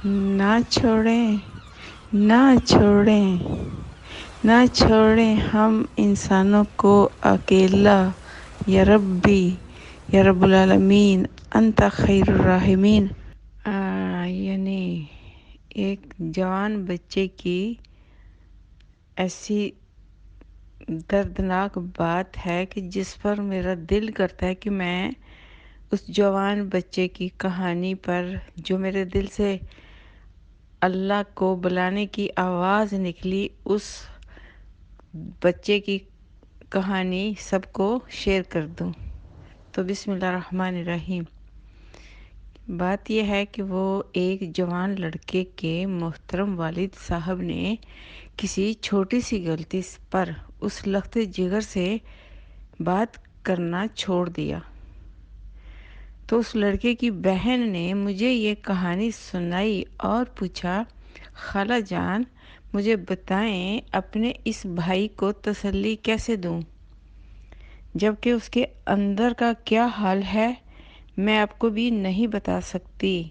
نہ چھوڑیں، نہ چھوڑیں، نہ چھوڑیں ہم انسانوں کو اکیلا، یا ربی، یا رب العالمین، انت خیر الراحمین۔ یعنی ایک جوان بچے کی ایسی دردناک بات ہے کہ جس پر میرا دل کرتا ہے کہ میں اس جوان بچے کی کہانی پر، جو میرے دل سے اللہ کو بلانے کی آواز نکلی، اس بچے کی کہانی سب کو شیئر کر دوں۔ تو بسم اللہ الرحمن الرحیم۔ بات یہ ہے کہ وہ ایک جوان لڑکے کے محترم والد صاحب نے کسی چھوٹی سی غلطی پر اس لخت جگر سے بات کرنا چھوڑ دیا۔ تو اس لڑکے کی بہن نے مجھے یہ کہانی سنائی اور پوچھا، خالہ جان مجھے بتائیں اپنے اس بھائی کو تسلی کیسے دوں، جبکہ اس کے اندر کا کیا حال ہے میں آپ کو بھی نہیں بتا سکتی۔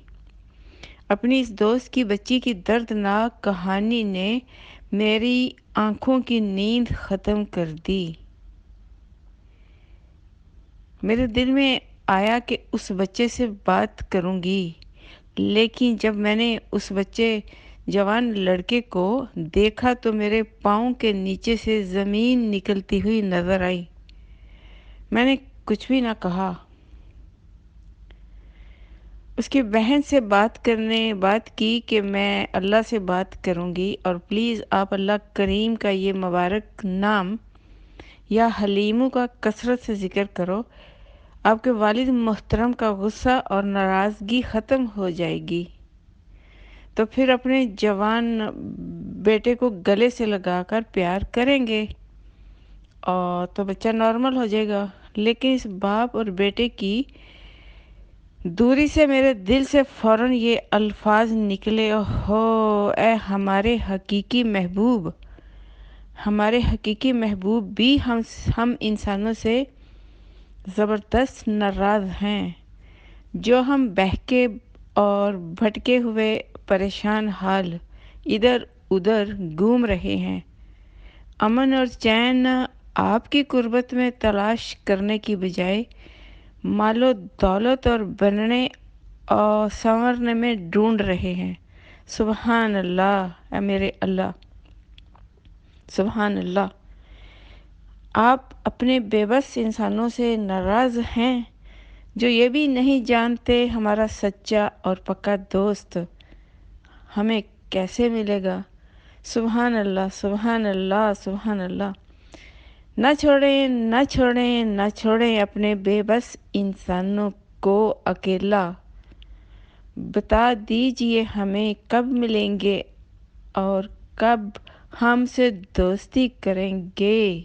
اپنی اس دوست کی بچی کی دردناک کہانی نے میری آنکھوں کی نیند ختم کر دی۔ میرے دل میں آیا کہ اس بچے سے بات کروں گی، لیکن جب میں نے اس بچے جوان لڑکے کو دیکھا تو میرے پاؤں کے نیچے سے زمین نکلتی ہوئی نظر آئی۔ میں نے کچھ بھی نہ کہا۔ اس کی بہن سے بات کی کہ میں اللہ سے بات کروں گی، اور پلیز آپ اللہ کریم کا یہ مبارک نام یا حلیمو کا کثرت سے ذکر کرو، آپ کے والد محترم کا غصہ اور ناراضگی ختم ہو جائے گی، تو پھر اپنے جوان بیٹے کو گلے سے لگا کر پیار کریں گے اور تو بچہ نارمل ہو جائے گا۔ لیکن اس باپ اور بیٹے کی دوری سے میرے دل سے فوراً یہ الفاظ نکلے، ہو اے ہمارے حقیقی محبوب، ہمارے حقیقی محبوب بھی ہم انسانوں سے زبردست ناراض ہیں، جو ہم بہکے اور بھٹکے ہوئے پریشان حال ادھر ادھر گھوم رہے ہیں۔ امن اور چین آپ کی قربت میں تلاش کرنے کی بجائے مال و دولت اور بننے اور سنورنے میں ڈھونڈ رہے ہیں۔ سبحان اللہ، اے میرے اللہ، سبحان اللہ۔ آپ اپنے بے بس انسانوں سے ناراض ہیں، جو یہ بھی نہیں جانتے ہمارا سچا اور پکا دوست ہمیں کیسے ملے گا۔ سبحان اللہ، سبحان اللہ، سبحان اللہ۔ نہ چھوڑیں، نہ چھوڑیں، نہ چھوڑیں اپنے بے بس انسانوں کو اکیلا۔ بتا دیجئے ہمیں کب ملیں گے اور کب ہم سے دوستی کریں گے۔